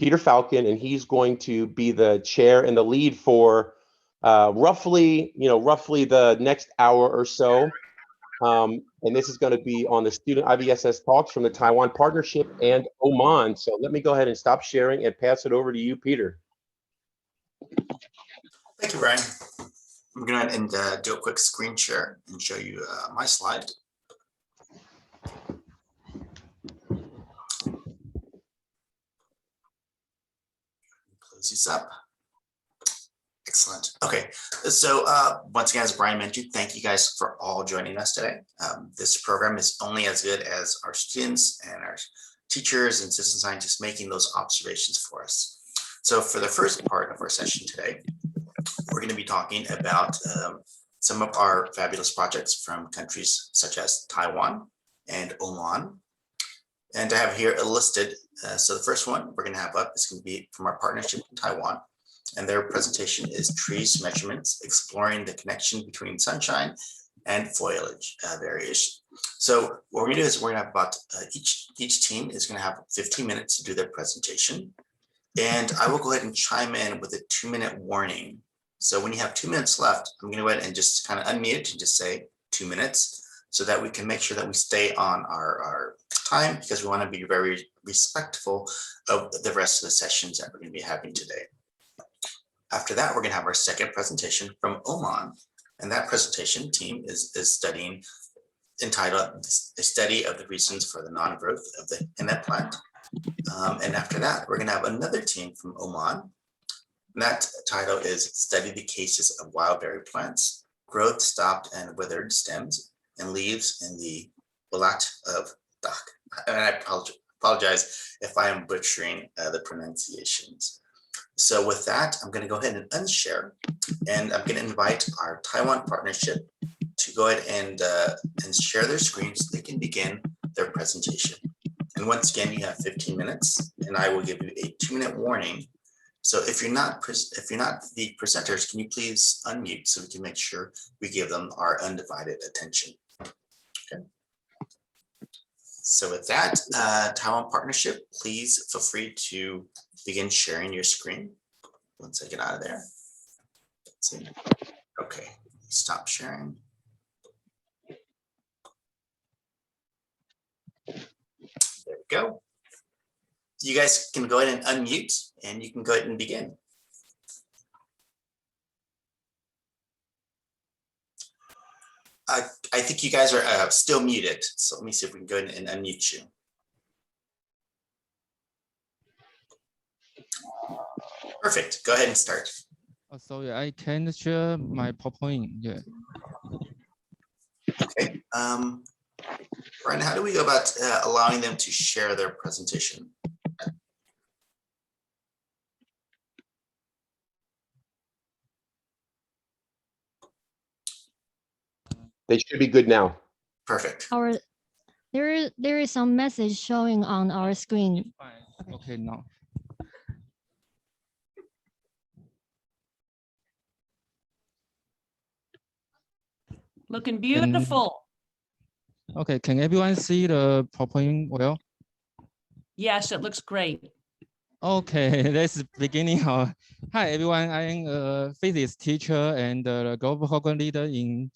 Peter Falcon, and he's going to be the chair and the lead for roughly the next hour or so. And this is going to be on the student IVSS talks from the Taiwan partnership and Oman. So let me go ahead and stop sharing and pass it over to you, Peter. Thank you, Brian. I'm going to go ahead and do a quick screen share and show you my slide. Close these up. Excellent. Okay, so once again, as Brian mentioned, thank you guys for all joining us today. This program is only as good as our students and our teachers and citizen scientists making those observations for us. So for the first part of our session today, we're going to be talking about some of our fabulous projects from countries such as Taiwan and Oman. And I have here listed, so the first one we're going to have up is going to be from our partnership in Taiwan. And their presentation is Trees Measurements, Exploring the Connection Between Sunshine and Foliage Variation. So what we're going to do is we're going to have about, each team is going to have 15 minutes to do their presentation. And I will go ahead and chime in with a 2-minute warning. So when you have 2 minutes left, I'm going to go ahead and just kind of unmute and just say 2 minutes so that we can make sure that we stay on our time, because we want to be very respectful of the rest of the sessions that we're going to be having today. After that, we're going to have our second presentation from Oman. And that presentation team is studying, entitled A Study of the Reasons for the Non-Growth of the Henna Plant. And after that, we're going to have another team from Oman. And that title is Study the Cases of Wild Berry Plants, Growth Stopped and Withered Stems and Leaves in the Walat of Dak. And I apologize if I am butchering the pronunciations. So with that, I'm going to go ahead and unshare, and I'm going to invite our Taiwan partnership to go ahead and share their screen so they can begin their presentation. And once again, you have 15 minutes, and I will give you a 2-minute warning. So if you're not the presenters, can you please unmute so we can make sure we give them our undivided attention? Okay. So with that, Taiwan partnership, please feel free to begin sharing your screen. Once I get out of there. Let's see. Okay, stop sharing. There we go. You guys can go ahead and unmute, and you can go ahead and begin. I think you guys are still muted, so let me see if we can go ahead and unmute you. Perfect. Go ahead and start. Oh, sorry, I can't share my PowerPoint. Yeah. Okay. Brian, how do we go about allowing them to share their presentation? They should be good now. Perfect. There is some message showing on our screen. Okay, now. Looking beautiful. Okay, can everyone see the PowerPoint well? Yes, it looks great. Okay, let's beginning. Hi, everyone. I'm a physics teacher and a global program leader in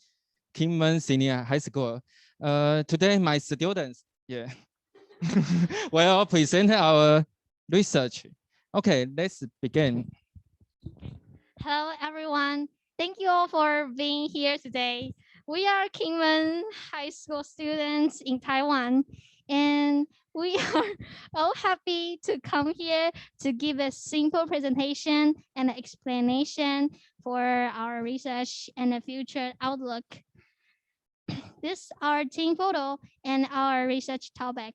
Kingman Senior High School. Today, my students, will present our research. Okay, let's begin. Hello, everyone. Thank you all for being here today. We are Kingman High School students in Taiwan, and we are all happy to come here to give a simple presentation and explanation for our research and the future outlook. This is our team photo and our research topic.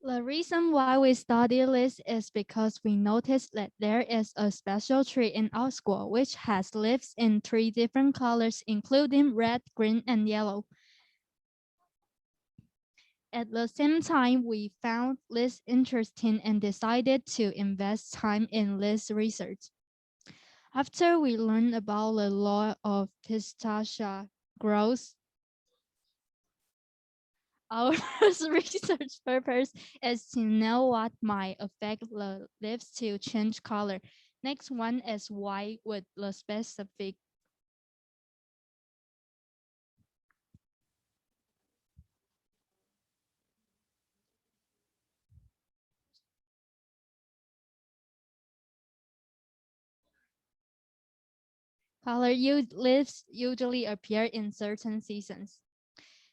The reason why we study this is because we noticed that there is a special tree in our school which has leaves in 3 different colors, including red, green, and yellow. At the same time, we found this interesting and decided to invest time in this research. After we learned about the law of pistachia growth, Our first research purpose is to know what might affect the leaves to change color. Next one is why would the specific leaves usually appear in certain seasons.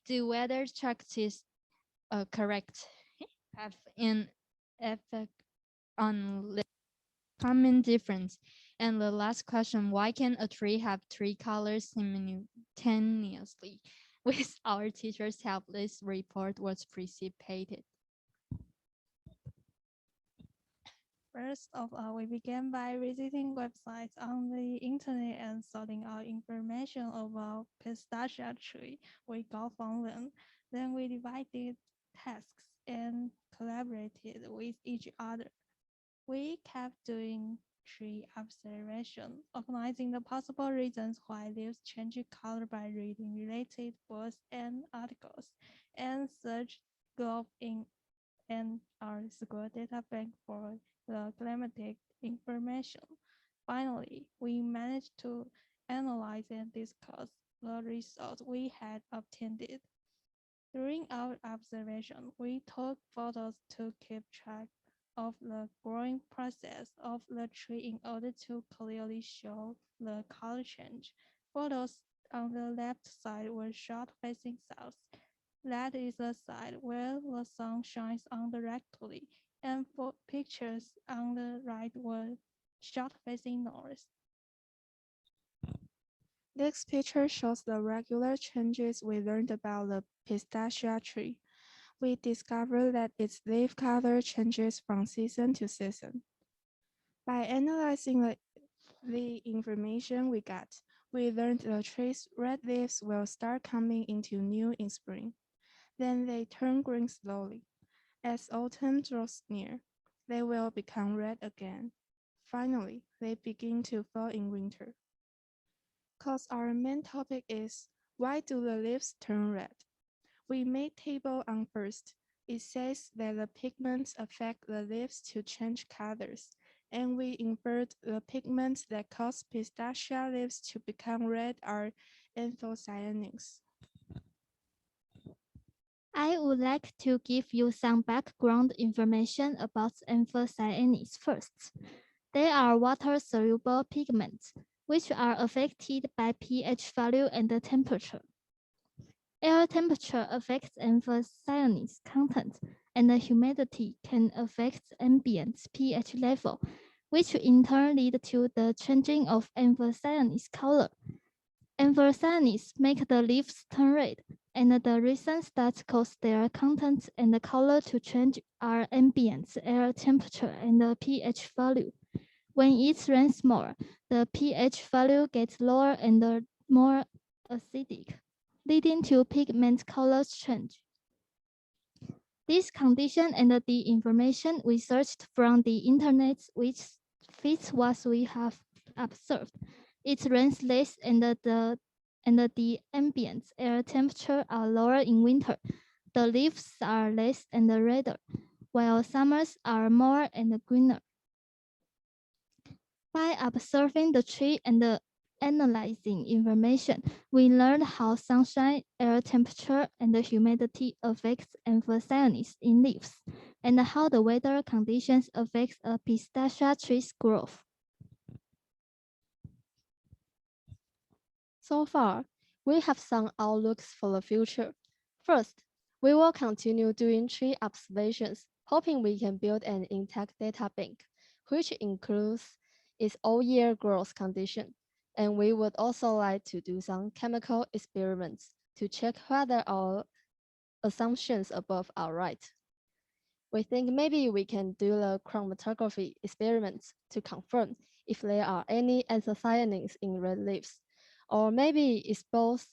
The weather check is correct. Have an effect on the common difference. And the last question, why can a tree have three colors simultaneously? With our teacher's help, this report was precipitated. First of all, we began by visiting websites on the internet and sorting out information about pistachia tree we got from them. Then we divided tasks and collaborated with each other. We kept doing tree observation, organizing the possible reasons why leaves change color by reading related books and articles, and search Globe in and our school data bank for the climatic information. Finally, we managed to analyze and discuss the results we had obtained. During our observation, we took photos to keep track of the growing process of the tree in order to clearly show the color change. Photos on the left side were shot facing south. That is the side where the sun shines on directly, and for pictures on the right were shot facing north. This picture shows the regular changes we learned about the pistachia tree. We discovered that its leaf color changes from season to season. By analyzing the information we got, we learned the tree's red leaves will start coming into new in spring. Then they turn green slowly. As autumn draws near, they will become red again. Finally, they begin to fall in winter. Because our main topic is, why do the leaves turn red? We made table on first. It says that the pigments affect the leaves to change colors, and we inferred the pigments that cause pistachia leaves to become red are anthocyanins. I would like to give you some background information about anthocyanins first. They are water-soluble pigments, which are affected by pH value and temperature. Air temperature affects anthocyanins content, and the humidity can affect ambient pH level, which in turn lead to the changing of anthocyanins color. Anthocyanins make the leaves turn red, and the reasons that cause their content and color to change are ambient air temperature and the pH value. When it rains more, the pH value gets lower and more acidic, leading to pigment color change. This condition and the information we searched from the internet which fits what we have observed. It rains less and the ambient air temperature are lower in winter. The leaves are less and redder, while summers are more and greener. By observing the tree and analyzing information, we learned how sunshine, air temperature, and the humidity affects anthocyanins in leaves, and how the weather conditions affect a pistachia tree's growth. So far, we have some outlooks for the future. First, we will continue doing tree observations, hoping we can build an intact data bank, which includes its all-year growth condition. And we would also like to do some chemical experiments to check whether our assumptions above are right. We think maybe we can do the chromatography experiments to confirm if there are any anthocyanins in red leaves, or maybe expose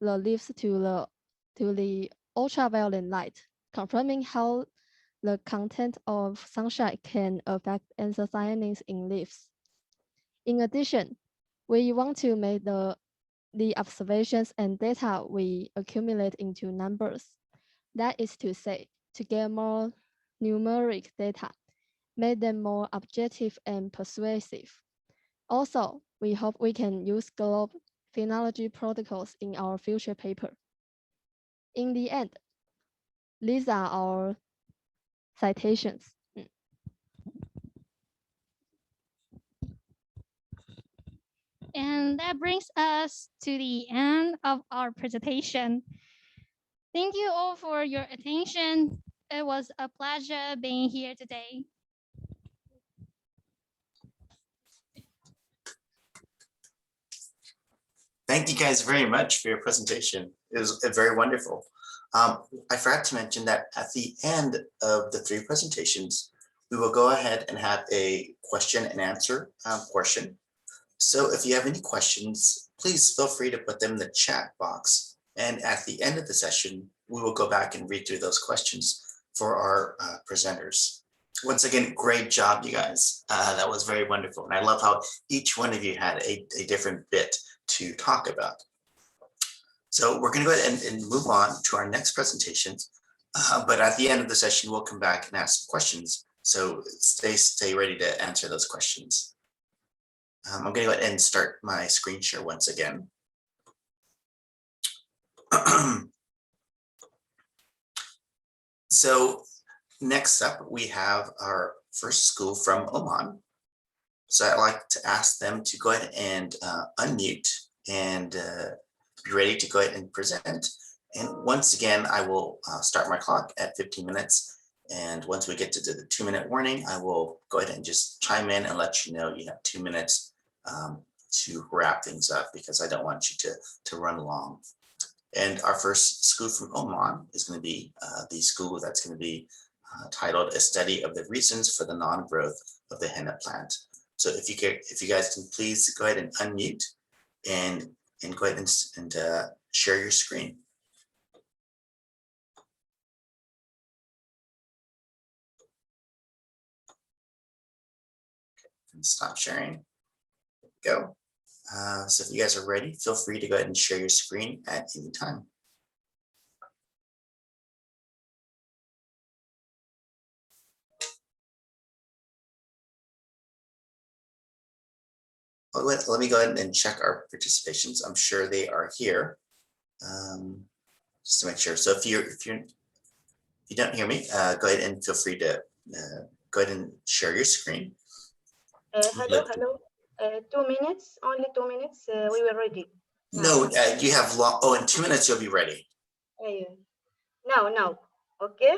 the leaves to the ultraviolet light, confirming how the content of sunshine can affect anthocyanins in leaves. In addition, we want to make the observations and data we accumulate into numbers. That is to say, to get more numeric data, make them more objective and persuasive. Also, we hope we can use globe phenology protocols in our future paper. In the end, these are our citations. And that brings us to the end of our presentation. Thank you all for your attention. It was a pleasure being here today. Thank you guys very much for your presentation. It was very wonderful. I forgot to mention that at the end of the 3 presentations, we will go ahead and have a question and answer portion. So if you have any questions, please feel free to put them in the chat box. And at the end of the session, we will go back and read through those questions for our presenters. Once again, great job, you guys. That was very wonderful. And I love how each one of you had a different bit to talk about. So we're going to go ahead and move on to our next presentations. But at the end of the session, we'll come back and ask questions. So stay ready to answer those questions. I'm going to go ahead and start my screen share once again. So next up, we have our first school from Oman. So I'd like to ask them to go ahead and unmute and be ready to go ahead and present. And once again, I will start my clock at 15 minutes. And once we get to the 2-minute warning, I will go ahead and just chime in and let you know you have 2 minutes to wrap things up, because I don't want you to run long. And our first school from Oman is going to be the school that's going to be titled A Study of the Reasons for the Non-Growth of the Henna Plant. So if you guys can please go ahead and unmute and go ahead and share your screen. And stop sharing. Go. So if you guys are ready, feel free to go ahead and share your screen at any time. Let me go ahead and check our participations. I'm sure they are here. Just to make sure. So if you don't hear me, go ahead and feel free to go ahead and share your screen. Hello. 2 minutes, only 2 minutes. We were ready. No, you have long. Oh, in 2 minutes you'll be ready. Now. Okay.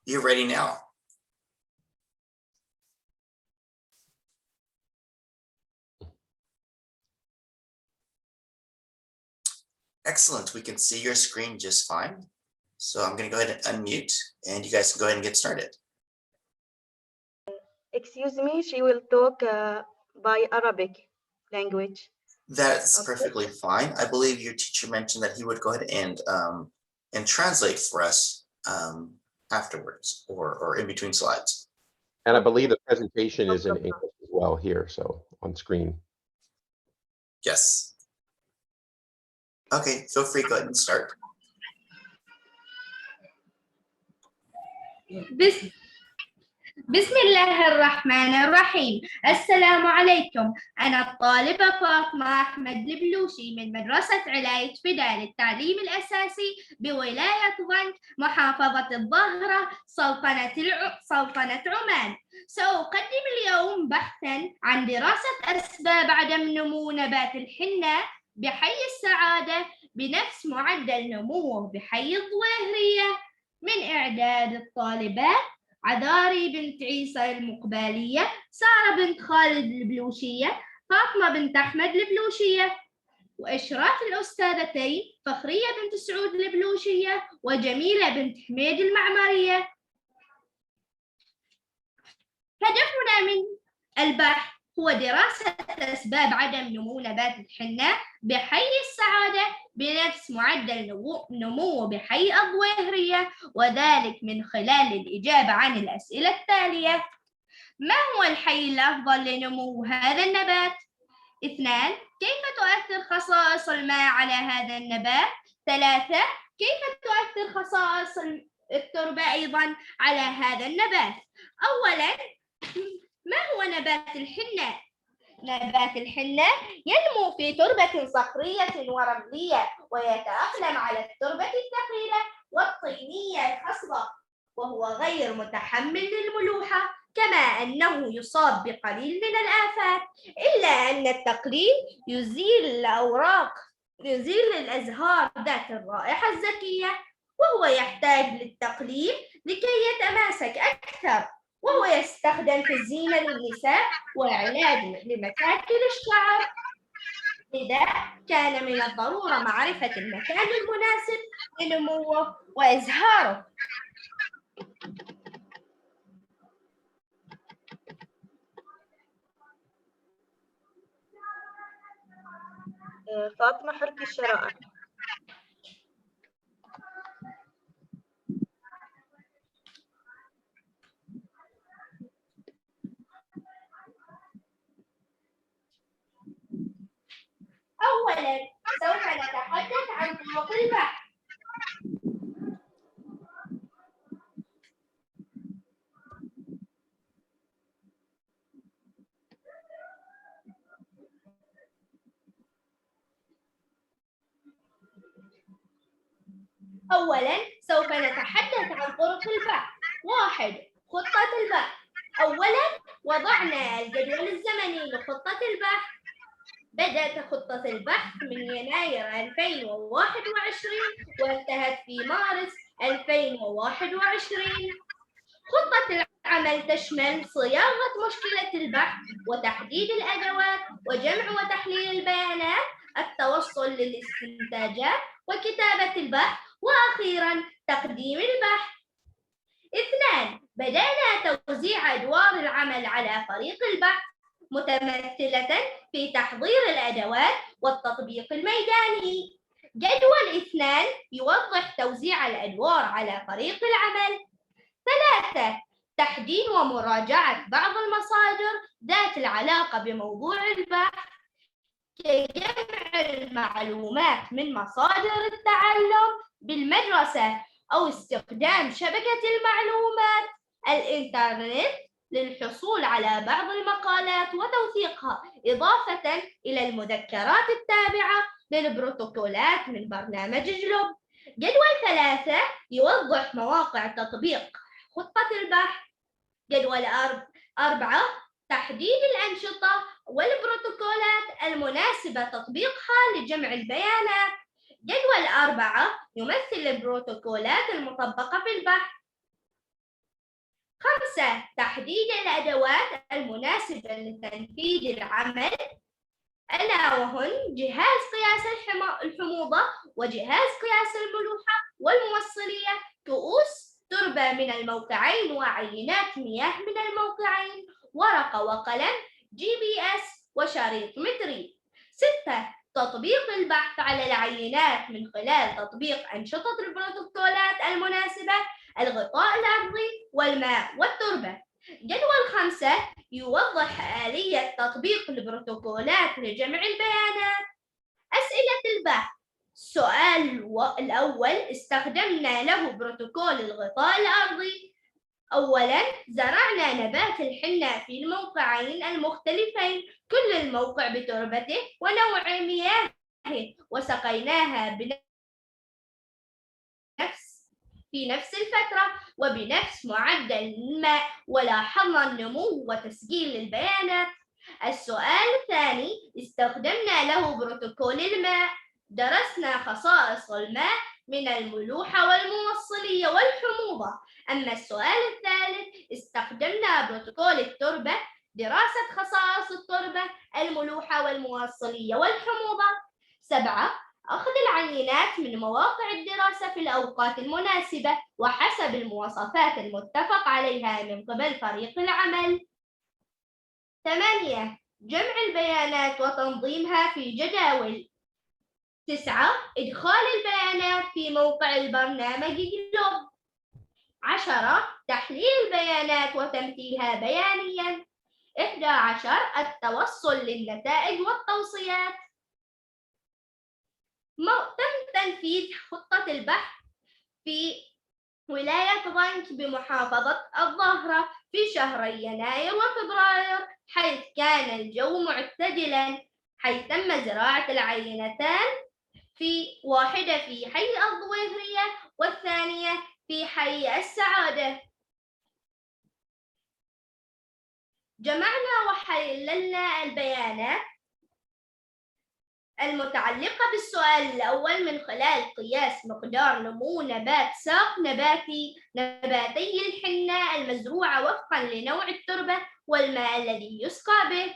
You're ready now. Excellent. We can see your screen just fine. So I'm going to go ahead and unmute, and you guys can go ahead and get started. Excuse me, she will talk by Arabic language. That's perfectly fine. I believe your teacher mentioned that he would go ahead and translate for us afterwards or in between slides. And I believe the presentation is in English as well here, so on screen. Yes. Okay, feel free, go ahead and start. بسم الله الرحمن الرحيم. السلام عليكم. أنا الطالبة فاطمة أحمد البلوشي من مدرسة علاية فدا للتعليم الأساسي بولاية ضنك محافظة الظاهرة سلطنة عمان. سأقدم اليوم بحثاً عن دراسة أسباب عدم نمو نبات الحنة بحي السعادة بنفس معدل نموه بحي الظواهرية، من إعداد الطالبات عذاري بنت عيسى المقبالية، سارة بنت خالد البلوشية، فاطمة بنت أحمد البلوشية، وإشراف الأستاذتين فخرية بنت سعود البلوشية وجميلة بنت حميد المعمرية. هدفنا من البحث هو دراسة أسباب عدم نمو نبات الحنة بحي السعادة بنفس معدل نموه بحي الظواهرية، وذلك من خلال الإجابة عن الأسئلة التالية: ما هو الحي الأفضل لنمو هذا النبات؟ 2. كيف تؤثر خصائص الماء على هذا النبات؟ 3. كيف تؤثر خصائص التربة أيضا على هذا النبات؟ أولا، ما هو نبات الحنة؟ نبات الحنة ينمو في تربة صخرية ورملية ويتأقلم على التربة الثقيلة والطينية الخصبة، وهو غير متحمل للملوحة، كما أنه يصاب بقليل من الآفات، إلا أن التقليل يزيل الأزهار ذات الرائحة الزكية، وهو يحتاج للتقليل لكي يتماسك أكثر، وهو يستخدم في الزينة للنساء وعلاج لمشاكل الشعر. لذا كان من الضرورة معرفة المكان المناسب لنموه وإزهاره. فاطمة حركي الشرائح. أولاً سوف نتحدث عن طرق البحث. واحد، خطة البحث. أولاً وضعنا الجدول الزمني لخطة البحث. بدأت خطة البحث من يناير 2021 وانتهت في مارس 2021. خطة العمل تشمل صياغة مشكلة البحث وتحديد الأدوات وجمع وتحليل البيانات، التوصل للاستنتاجات وكتابة البحث، وأخيراً تقديم البحث. 2. بدأنا توزيع أدوار العمل على فريق البحث متمثلة في تحضير الأدوات والتطبيق الميداني. جدول 2 يوضح توزيع الأدوار على فريق العمل. 3. تحديد ومراجعة بعض المصادر ذات العلاقة بموضوع البحث كجمع المعلومات من مصادر التعلم بالمدرسة أو استخدام شبكة المعلومات الإنترنت للحصول على بعض المقالات وتوثيقها، إضافة إلى المذكرات التابعة للبروتوكولات من برنامج جلوب. جدول 3 يوضح مواقع تطبيق خطة البحث. جدول 4 تحديد الأنشطة والبروتوكولات المناسبة تطبيقها لجمع البيانات. جدول 4 يمثل البروتوكولات المطبقة في البحث. 5 تحديد الأدوات المناسبة لتنفيذ العمل، ألا وهن جهاز قياس الحموضة وجهاز قياس الملوحة والموصلية، كؤوس تربة من الموقعين وعينات مياه من الموقعين، ورقة وقلم، GPS وشريط متري. 6 تطبيق البحث على العينات من خلال تطبيق أنشطة البروتوكولات المناسبة، الغطاء الأرضي والماء والتربة. جدول 5 يوضح آلية تطبيق البروتوكولات لجمع البيانات. أسئلة البحث. السؤال الأول استخدمنا له بروتوكول الغطاء الأرضي. أولاً زرعنا نبات الحنة في الموقعين المختلفين، كل الموقع بتربته ونوع مياهه، وسقيناها في نفس الفترة وبنفس معدل الماء، ولاحظنا النمو وتسجيل البيانات. السؤال الثاني استخدمنا له بروتوكول الماء. درسنا خصائص الماء من الملوحة والموصلية والحموضة. أما السؤال الثالث استخدمنا بروتوكول التربة. دراسة خصائص التربة، الملوحة والموصلية والحموضة. 7 أخذ العينات من مواقع الدراسة في الأوقات المناسبة وحسب المواصفات المتفق عليها من قبل فريق العمل. 8 جمع البيانات وتنظيمها في جداول. 9 إدخال البيانات في موقع البرنامج جلوب. 10 تحليل البيانات وتمثيلها بيانياً. 11 التوصل للنتائج والتوصيات. تم تنفيذ خطة البحث في ولاية ضنك بمحافظة الظاهرة في شهري يناير وفبراير، حيث كان الجو معتدلا، حيث تم زراعة العينتان واحدة في حي الظويهرية والثانية في حي السعادة. جمعنا وحللنا البيانات المتعلقة بالسؤال الأول من خلال قياس مقدار نمو نبات ساق نباتي الحنة المزروعة وفقا لنوع التربة والماء الذي يسقى به.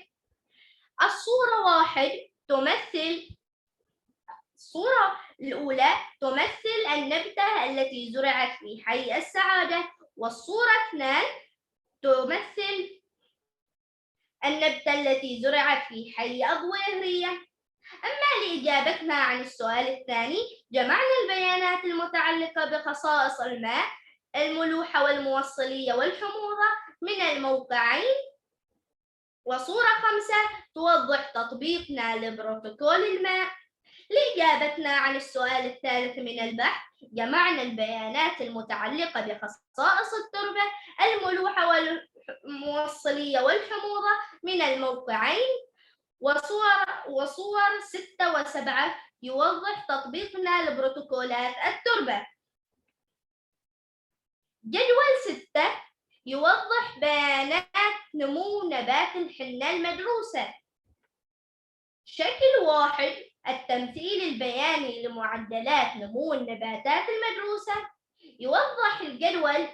الصورة الأولى تمثل النبتة التي زرعت في حي السعادة، والصورة 2 تمثل النبتة التي زرعت في حي الظويهرية. أما لإجابتنا عن السؤال الثاني، جمعنا البيانات المتعلقة بخصائص الماء، الملوحة والموصلية والحموضة من الموقعين. وصورة 5 توضح تطبيقنا لبروتوكول الماء. لإجابتنا عن السؤال الثالث من البحث، جمعنا البيانات المتعلقة بخصائص التربة، الملوحة والموصلية والحموضة من الموقعين. وصور 6 و7 يوضح تطبيقنا لبروتوكولات التربة. جدول 6 يوضح بيانات نمو نبات الحنة المدروسة. شكل 1 التمثيل البياني لمعدلات نمو النباتات المدروسة. يوضح الجدول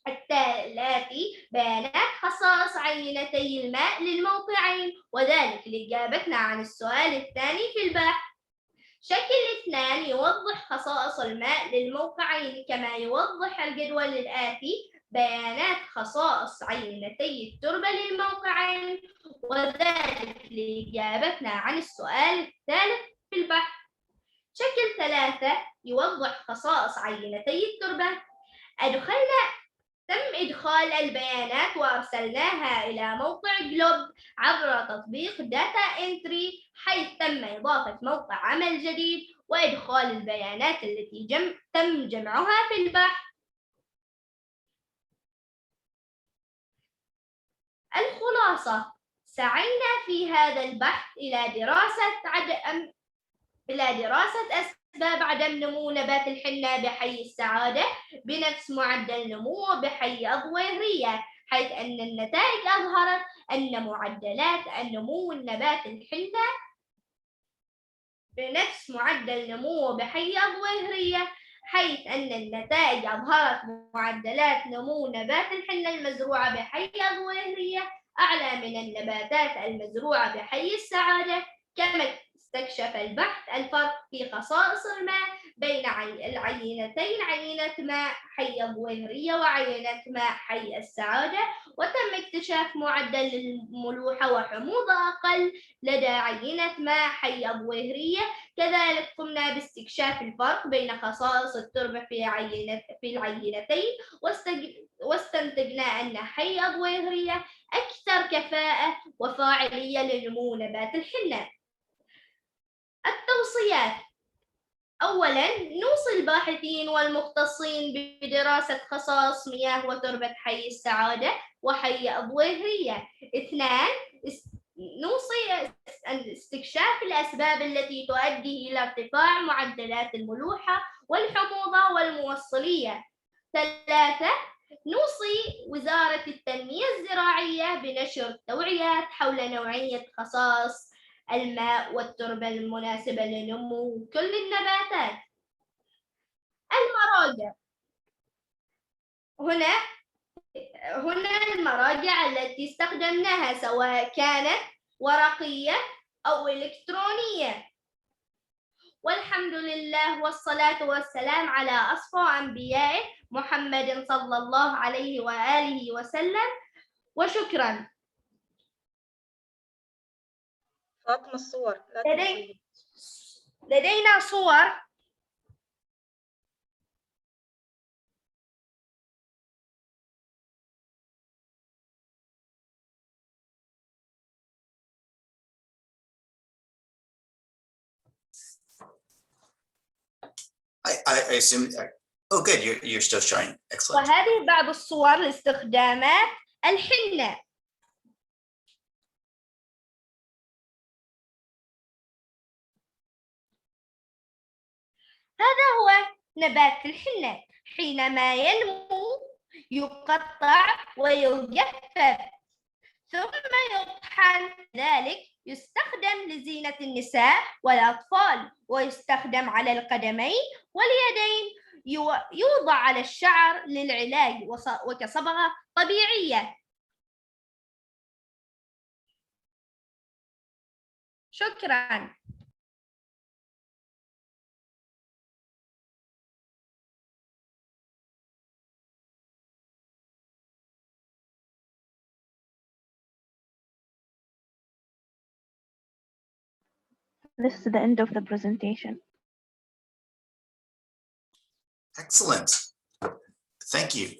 التالي بيانات خصائص عينتي الماء للموقعين، وذلك لإجابتنا عن السؤال الثاني في البحث. شكل 2 يوضح خصائص الماء للموقعين، كما يوضح الجدول الآتي بيانات خصائص عينتي التربة للموقعين، وذلك لإجابتنا عن السؤال الثالث في البحث. شكل 3 يوضح خصائص عينتي التربة. تم إدخال البيانات وأرسلناها إلى موقع جلوب عبر تطبيق داتا انتري، حيث تم إضافة موقع عمل جديد وإدخال البيانات التي تم جمعها في البحث. الخلاصة: سعينا في هذا البحث إلى دراسة أسباب عدم نمو نبات الحنة بحي السعادة بنفس معدل نموه بحي الظويهرية، حيث أن النتائج أظهرت أن معدلات النمو النبات الحنة بنفس معدل نموه بحي الظويهرية، حيث أن النتائج أظهرت معدلات نمو نبات الحنة المزروعة بحي الظويهرية أعلى من النباتات المزروعة بحي السعادة. كما استكشف البحث الفرق في خصائص الماء بين العينتين، عينة ماء حي الظويهرية وعينة ماء حي السعادة، وتم اكتشاف معدل الملوحة وحموضة أقل لدى عينة ماء حي الظويهرية. كذلك قمنا باستكشاف الفرق بين خصائص التربة في العينتين، واستنتجنا أن حي الظويهرية أكثر كفاءة وفاعلية لنمو نبات الحنة. التوصيات: أولاً، نوصي الباحثين والمختصين بدراسة خصائص مياه وتربة حي السعادة وحي الظويهرية. 2. نوصي استكشاف الأسباب التي تؤدي إلى ارتفاع معدلات الملوحة والحموضة والموصلية. 3. نوصي وزارة التنمية الزراعية بنشر التوعيات حول نوعية خصائص الماء والتربة المناسبة لنمو كل النباتات. المراجع: هنا المراجع التي استخدمناها، سواء كانت ورقية أو إلكترونية. والحمد لله والصلاة والسلام على أصفى أنبيائه محمد صلى الله عليه وآله وسلم، وشكرا. فاطمة الصور لدينا صور. I assume. Oh, good. You're still showing. Excellent. وهذه بعض الصور لاستخدامات الحنة. هذا هو نبات الحنة. حينما ينمو يقطع ويجفف ثم يطحن. ذلك يستخدم لزينة النساء والأطفال، ويستخدم على القدمين واليدين. يوضع على الشعر للعلاج وكصبغة طبيعية. شكراً. This is the end of the presentation. Excellent. Thank you.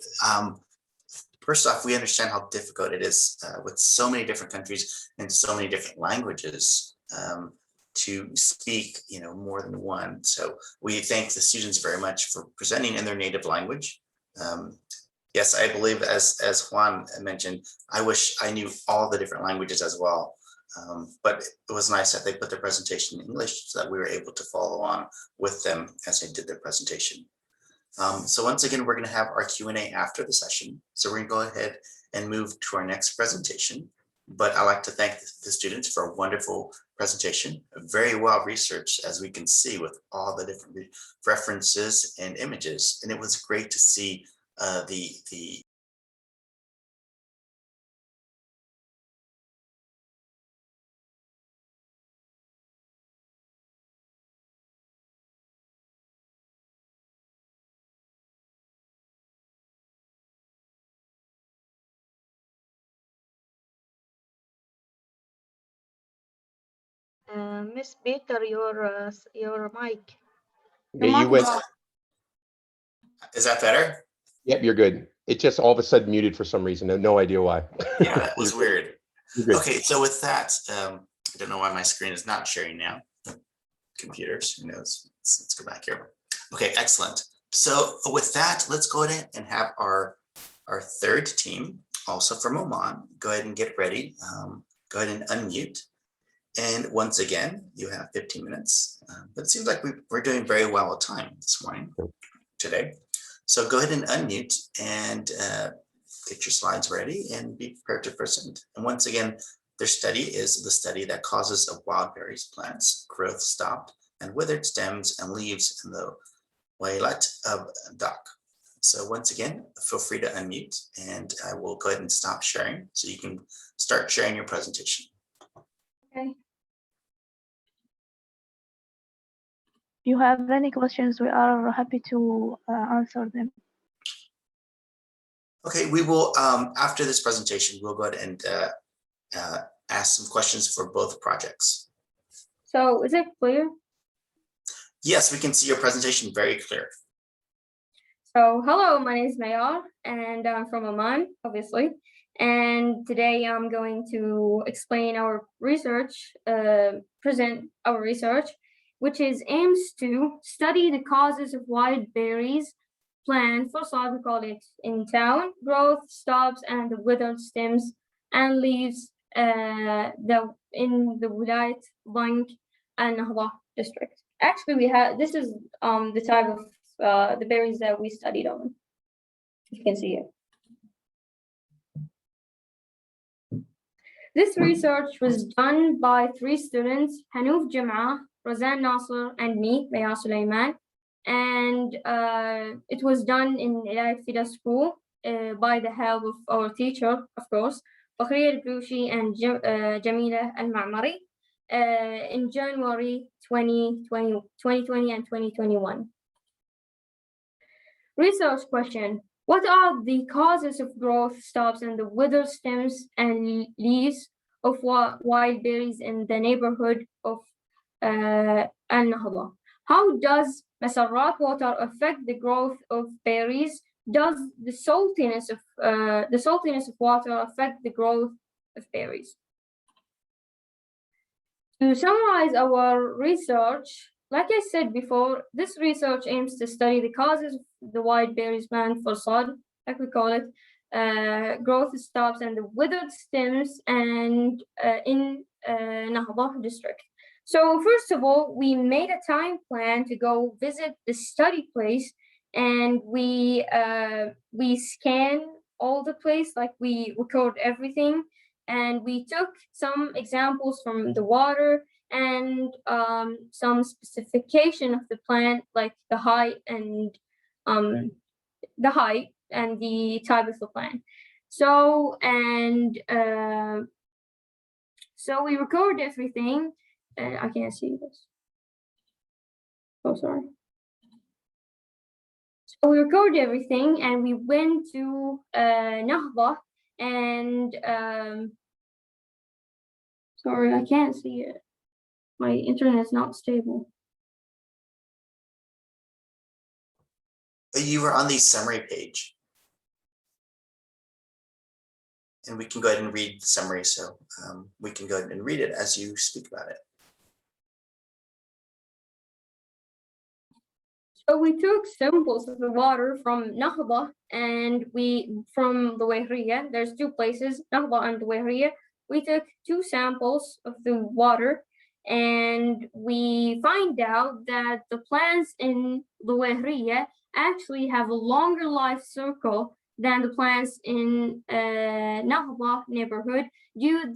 First off, we understand how difficult it is with so many different countries and so many different languages to speak, more than one. So we thank the students very much for presenting in their native language. Yes, I believe as Juan mentioned, I wish I knew all the different languages as well. But it was nice that they put their presentation in English so that we were able to follow on with them as they did their presentation. So once again, we're going to have our Q&A after the session. So we're going to go ahead and move to our next presentation. But I'd like to thank the students for a wonderful presentation, very well researched, as we can see, with all the different references and images. And it was great to see the Miss Peter, your mic. Yeah, you went. Is that better? Yep, you're good. It just all of a sudden muted for some reason. No idea why. Yeah, that was weird. You're good. Okay, so with that, I don't know why my screen is not sharing now. Computers, who knows? Let's go back here. Okay, excellent. So with that, let's go ahead and have our third team, also from Oman. Go ahead and get ready. Go ahead and unmute. And once again, you have 15 minutes. But it seems like we're doing very well with time this morning, today. So go ahead and unmute and get your slides ready and be prepared to present. And once again, their study is the study that causes of wild berries plants, growth stopped, and withered stems and leaves in the waylet of duck. So once again, feel free to unmute, and I will go ahead and stop sharing so you can start sharing your presentation. Okay. If you have any questions, we are happy to answer them. Okay, we will, after this presentation, we'll go ahead and ask some questions for both projects. So is it clear? Yes, we can see your presentation very clear. So hello, my name is Mayar and I'm from Oman, obviously. And today I'm going to explain our research, present our research, which aims to study the causes of wild berries plant. First of all, we call it in town, growth stops and the withered stems and leaves in the Wilayat Bank and Nahda district. Actually, this is the type of the berries that we studied on. You can see it. This research was done by 3 students, Hanouf Jum'a, Razan Nasser, and me, Maya Sulaiman. And it was done in Ilayat Fida School by the help of our teacher, of course, Fakhriya Al-Blushi and Jamila Al-Ma'mari in January 2020 and 2021. Research question: what are the causes of growth stops and the withered stems and leaves of wild berries in the neighborhood of Al-Nahda? How does Masarrat water affect the growth of berries? Does the saltiness of water affect the growth of berries? To summarize our research, like I said before, this research aims to study the causes of the white berries plant facade, like we call it, growth stops and the withered stems, and in Nahda district. So first of all, we made a time plan to go visit the study place, and we scan all the place, like we record everything, and we took some examples from the water and some specification of the plant, like the height and the type of the plant. So so we record everything. I can't see this. Oh, sorry. So we recorded everything, and we went to Nahda, and sorry, I can't see it. My internet is not stable. You were on the summary page. And we can go ahead and read the summary, so we can go ahead and read it as you speak about it. So we took samples of the water from Nahda and from the Wahriya. There's two places, Nahda and the Wahriya. We took 2 samples of the water, and we find out that the plants in the Wahriya actually have a longer life cycle than the plants in Nahda neighborhood due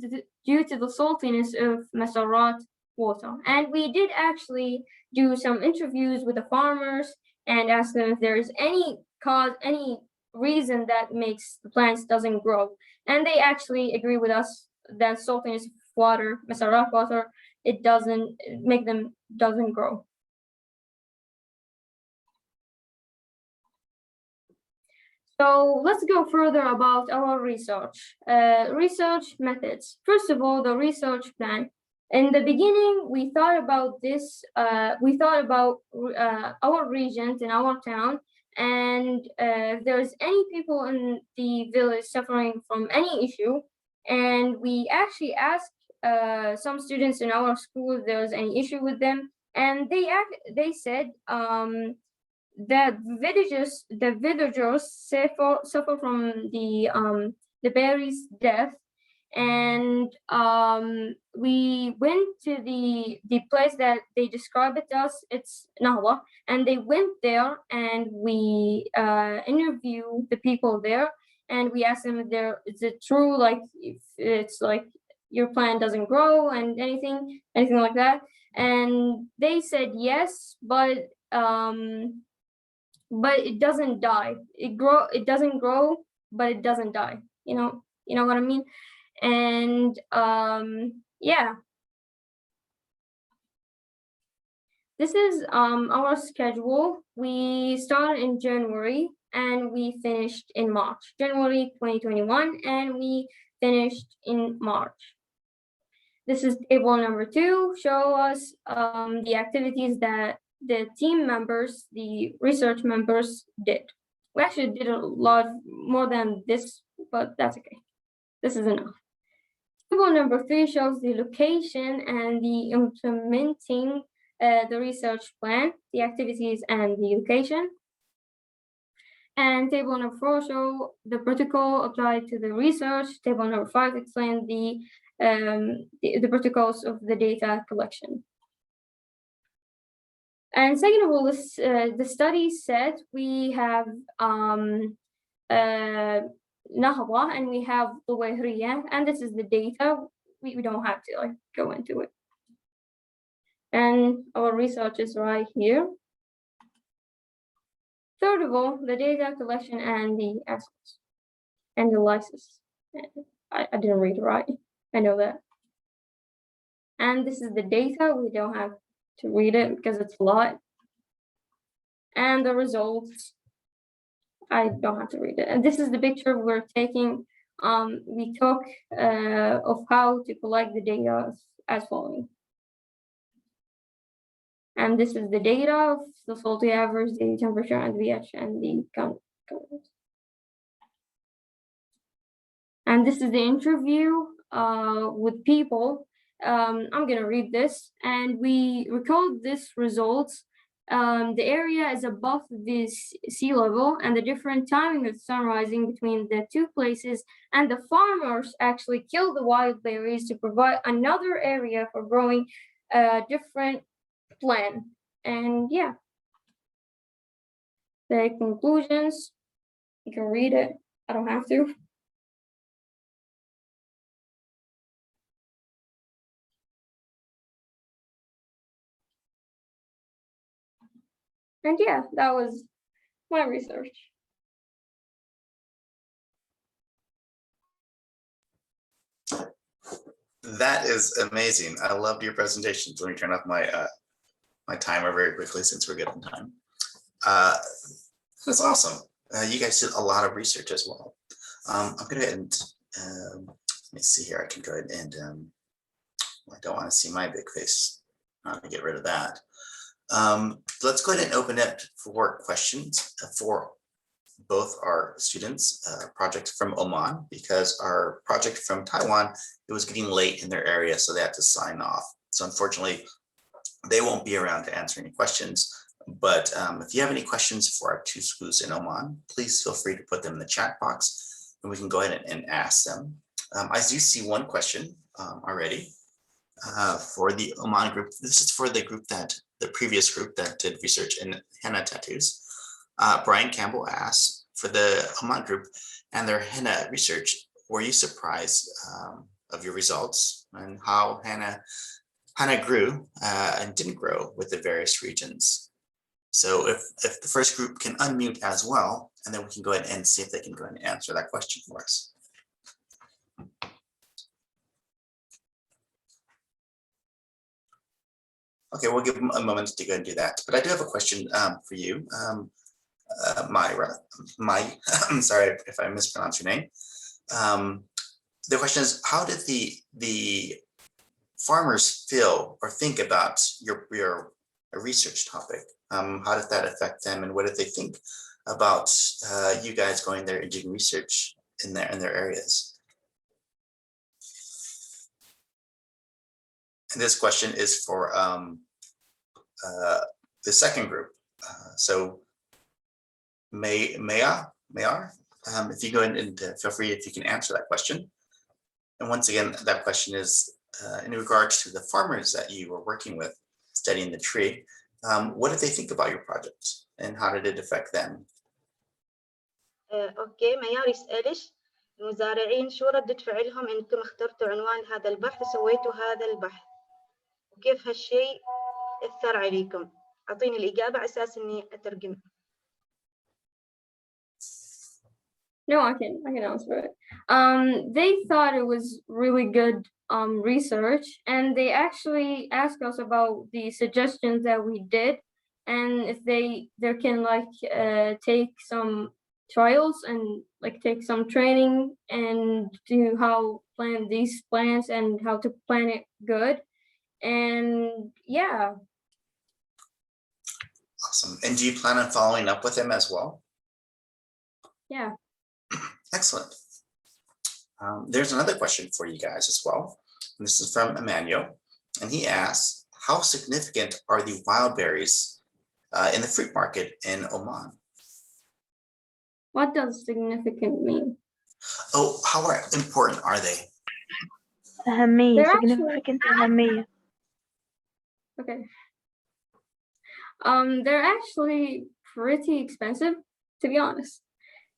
to the saltiness of Masarat water. And we did actually do some interviews with the farmers and ask them if there is any reason that makes the plants doesn't grow. And they actually agree with us that saltiness of water, Masarat water, it doesn't make them doesn't grow. So let's go further about our research. Research methods. First of all, the research plan. In the beginning, we thought about this. We thought about our regions in our town, and if there's any people in the village suffering from any issue, and we actually asked some students in our school if there was any issue with them, and they said that the villagers suffer from the berries death, and we went to the place that they described it to us. It's Nahwa, and they went there, and we interviewed the people there, and we asked them if is it true, like if it's like your plant doesn't grow and anything like that, and they said yes, but it doesn't die. It doesn't grow, but it doesn't die. You know what I mean? And yeah, this is our schedule. We started in January and we finished in March, January 2021, and we finished in March. This is table number 2, show us the activities that the team members, the research members did. We actually did a lot more than this, but that's okay. This is enough. Table number 3 shows the location and the implementing the research plan, the activities and the location. And table number 4 show the protocol applied to the research. Table number 5 explains the protocols of the data collection. And second of all, the study said we have Nahwa and we have the Wahriya, and this is the data. We don't have to go into it. And our research is right here. Third of all, the data collection and the assets and the license. I didn't read it right. I know that. And this is the data. We don't have to read it because it's a lot. And the results, I don't have to read it. And this is the picture we're taking. We took of how to collect the data as following. And this is the data of the salty average, the temperature, and pH, and the count. And this is the interview with people. I'm gonna read this, and we recorded this results. The area is above the sea level, and the different timing of sun rising between the two places, and the farmers actually kill the wild berries to provide another area for growing a different plant. And yeah, the conclusions, you can read it. I don't have to. And yeah, that was my research. That is amazing. I loved your presentation. Let me turn off my my timer very quickly since we're good on time. That's awesome. You guys did a lot of research as well. I'm gonna go ahead and let me see here. I can go ahead and I don't want to see my big face. I'm gonna get rid of that. Let's go ahead and open it for questions for both our students' project from Oman, because our project from Taiwan, it was getting late in their area, so they had to sign off. So unfortunately, they won't be around to answer any questions. But if you have any questions for our two schools in Oman, please feel free to put them in the chat box and we can go ahead and ask them. I do see one question already for the Oman group. This is for the group the previous group that did research in henna tattoos. Brian Campbell asks, for the Oman group and their henna research, were you surprised of your results and how henna grew and didn't grow with the various regions? So if the first group can unmute as well, and then we can go ahead and see if they can go ahead and answer that question for us. Okay, we'll give them a moment to go and do that. But I do have a question for you, Myra. I'm sorry if I mispronounced your name. The question is, how did the farmers feel or think about your research topic? How did that affect them, and what did they think about you guys going there and doing research in their areas? And this question is for the second group. So Mayar, if you go in and feel free if you can answer that question. And once again, that question is in regards to the farmers that you were working with, studying the tree. What did they think about your project and how did it affect them? اوكي ميار يسألش المزارعين شو ردة فعلهم انكم اخترتوا عنوان هذا البحث وسويتوا هذا البحث وكيف هالشيء اثر عليكم؟ اعطيني الإجابة على اساس اني اترجم. No, I can answer it. They thought it was really good research, and they actually asked us about the suggestions that we did, and if they can like take some trials and like take some training and do how plant these plants and how to plant it good. And yeah. Awesome. And do you plan on following up with them as well? Yeah. Excellent. There's another question for you guys as well. And this is from Emmanuel. And he asks, how significant are the wild berries in the fruit market in Oman? What does significant mean? Oh, how important are they? أهمية, significant أهمية. Okay. They're actually pretty expensive, to be honest.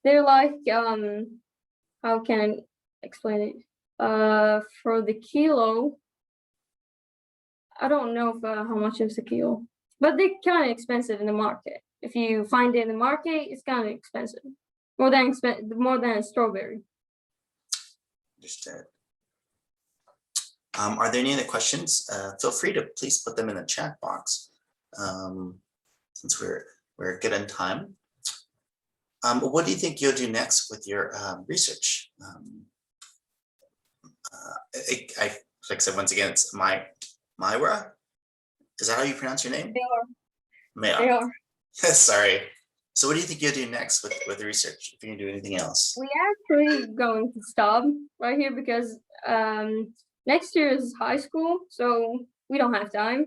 They're like, how can I explain it? For the kilo, I don't know if, how much is a kilo, but they're kind of expensive in the market. If you find it in the market, it's kind of expensive, more than a strawberry. Understood. Are there any other questions? Feel free to please put them in the chat box. Since we're good on time. What do you think you'll do next with your research? Like I said, once again, it's Myra. Is that how you pronounce your name? Mayar. Sorry. So what do you think you'll do next with the research? If you can do anything else? We actually going to stop right here because next year is high school, so we don't have time.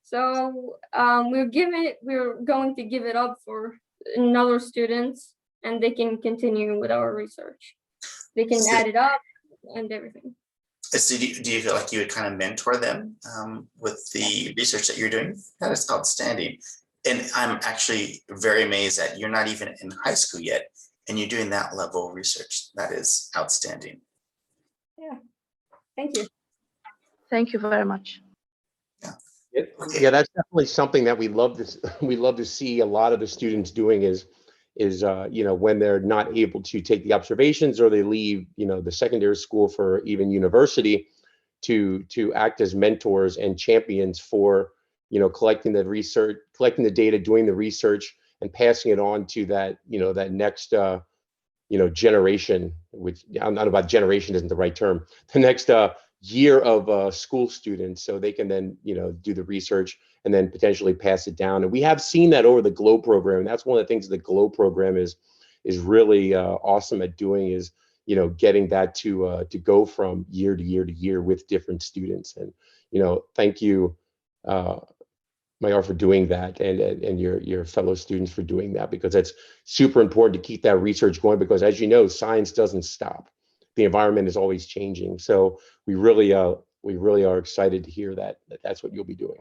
So we're going to give it up for another students, and they can continue with our research. They can add it up and everything. So do you feel like you would kind of mentor them with the research that you're doing? That is outstanding. And I'm actually very amazed that you're not even in high school yet, and you're doing that level of research. That is outstanding. Yeah, thank you. Thank you very much. Yeah, that's definitely something that we love to see a lot of the students doing is you know, when they're not able to take the observations or they leave, you know, the secondary school for even university, to act as mentors and champions for, you know, collecting the research, collecting the data, doing the research, and passing it on to that, you know, that next you know, generation, which I'm not about generation isn't the right term, the next year of school students, so they can then, you know, do the research and then potentially pass it down. And we have seen that over the GLOW program. And that's one of the things the GLOW program is really awesome at doing, is, you know, getting that to go from year to year to year with different students. And, you know, thank you, Mayar, for doing that, and your fellow students for doing that, because it's super important to keep that research going, because as you know, science doesn't stop. The environment is always changing. So we really are excited to hear that that's what you'll be doing.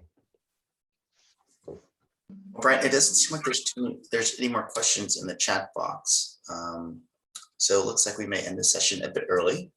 Brian, it doesn't seem like there's any more questions in the chat box. So it looks like we may end the session a bit early.